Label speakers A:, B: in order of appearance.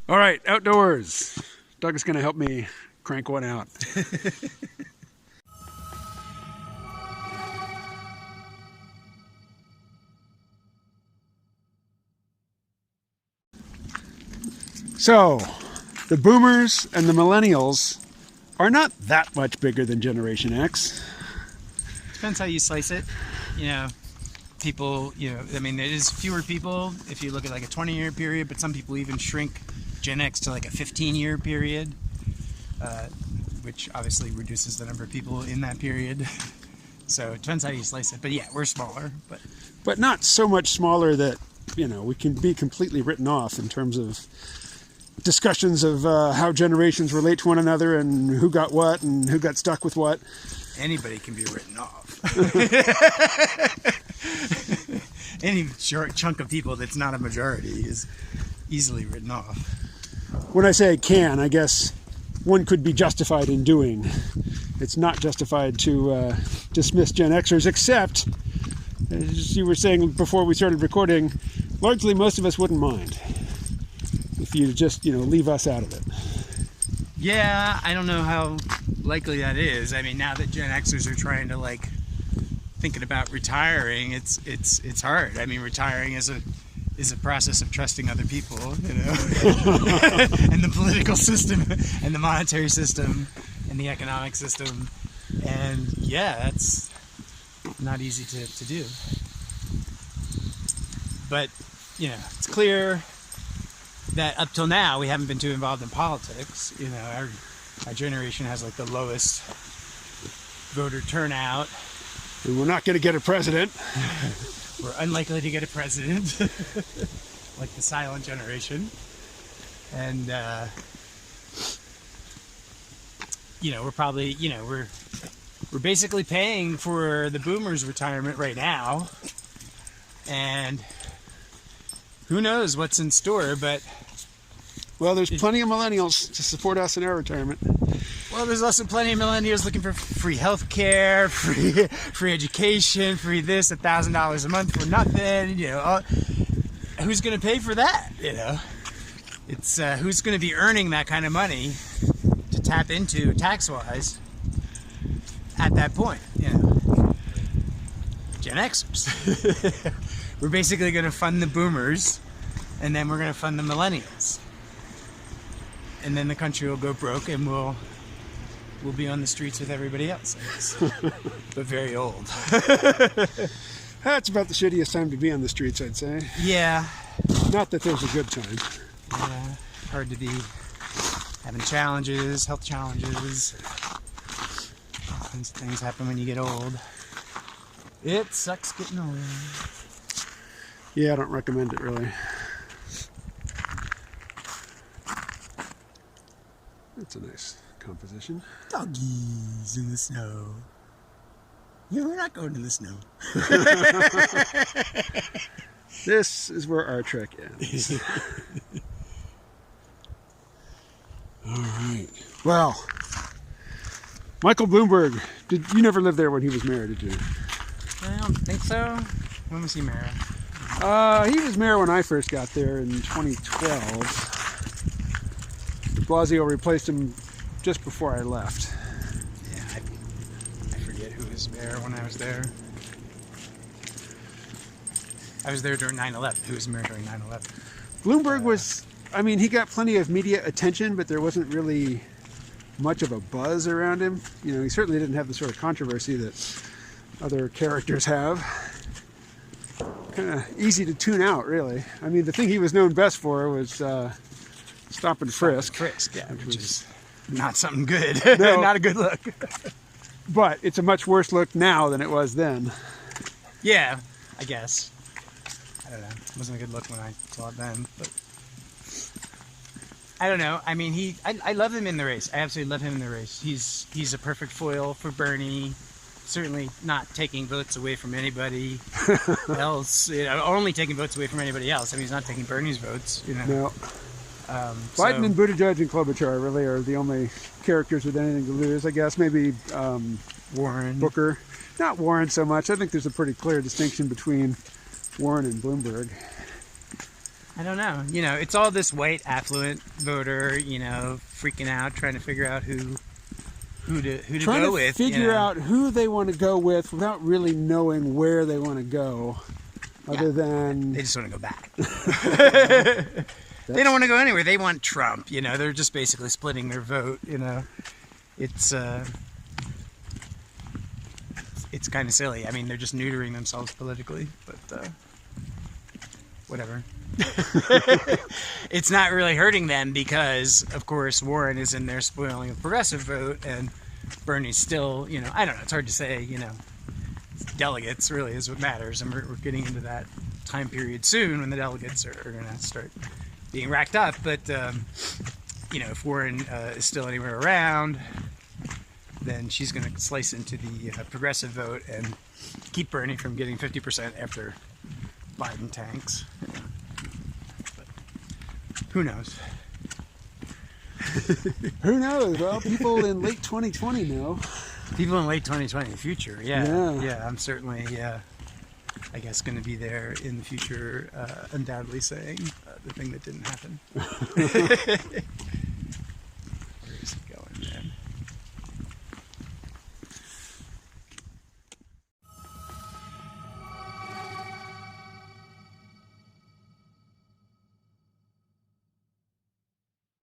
A: All right, outdoors. Doug is going to help me crank one out. So, the boomers and the millennials are not that much bigger than Generation X.
B: Depends how you slice it. You know, people, I mean, there's fewer people if you look at like a 20-year period, but some people even shrink Gen X to like a 15-year period, which obviously reduces the number of people in that period. So it depends how you slice it. But yeah, we're smaller.
A: But not so much smaller that, we can be completely written off in terms of discussions of how generations relate to one another and who got what and who got stuck with what.
B: Anybody can be written off. Any short chunk of people that's not a majority is easily written off.
A: When I say can, I guess one could be justified in doing. It's not justified to dismiss Gen Xers, except, as you were saying before we started recording, largely most of us wouldn't mind if you just, leave us out of it.
B: Yeah, I don't know how likely that is. I mean, now that Gen Xers are trying to thinking about retiring, it's hard. I mean, retiring is a process of trusting other people, and the political system and the monetary system and the economic system, and yeah, that's not easy to do. But it's clear that up till now we haven't been too involved in politics. Our generation has the lowest voter turnout.
A: And we're not going to get a president.
B: We're unlikely to get a president, like the silent generation. And we're probably we're basically paying for the boomers' retirement right now, and who knows what's in store, but...
A: Well, there's plenty of millennials to support us in our retirement.
B: Well, there's also plenty of millennials looking for free health care, free education, free this, $1,000 a month for nothing, who's going to pay for that, It's, who's going to be earning that kind of money to tap into tax-wise at that point, Gen Xers. We're basically going to fund the boomers, and then we're going to fund the millennials. And then the country will go broke, and we'll be on the streets with everybody else, I guess. But very old.
A: That's about the shittiest time to be on the streets, I'd say.
B: Yeah.
A: Not that there's a good time.
B: Yeah. Hard to be having challenges, health challenges. All kinds of things happen when you get old. It sucks getting old.
A: Yeah, I don't recommend it, really. That's a nice composition.
B: Doggies in the snow. We're not going in the snow.
A: This is where our trek ends. All right. Well, Michael Bloomberg, you never lived there when he was mayor, did you?
B: I don't think so. When was he mayor?
A: He was mayor when I first got there in 2012. De Blasio replaced him just before I left.
B: Yeah, I forget who was mayor when I was there. I was there during 9/11. Who was mayor during 9/11?
A: Bloomberg was, he got plenty of media attention, but there wasn't really much of a buzz around him. He certainly didn't have the sort of controversy that other characters have. Kind of easy to tune out, really. The thing he was known best for was stop and frisk.
B: Yeah, which is not something good.
A: No.
B: Not a good look.
A: But it's a much worse look now than it was then.
B: Yeah, I guess. I don't know. It wasn't a good look when I saw it then, but I don't know. I love him in the race. I absolutely love him in the race. He's a perfect foil for Bernie. Certainly not taking votes away from anybody else. Only taking votes away from anybody else. He's not taking Bernie's votes.
A: No. Biden and Buttigieg and Klobuchar really are the only characters with anything to lose. I guess maybe
B: Warren,
A: Booker. Not Warren so much. I think there's a pretty clear distinction between Warren and Bloomberg.
B: I I don't know. You know, it's all this white affluent voter, you know, freaking out, trying to figure out who to
A: trying
B: go
A: to
B: with.
A: figure out who they want to go with without really knowing where they want to go, other than
B: they just want to go back. They don't want to go anywhere. They want Trump. You know, they're just basically splitting their vote. You know, it's kind of silly. I mean, they're just neutering themselves politically, but whatever. It's not really hurting them because, of course, Warren is in there spoiling the progressive vote, and Bernie's still, you know, I don't know. It's hard to say. You know, delegates really is what matters, and we're getting into that time period soon when the delegates are going to start being racked up. But you know, if Warren is still anywhere around, then she's going to slice into the progressive vote and keep Bernie from getting 50% after Biden tanks. But who knows?
A: who knows? Well, people in late 2020 know.
B: People in late 2020, the future, yeah. I'm certainly, I guess, going to be there in the future, undoubtedly saying the thing that didn't happen.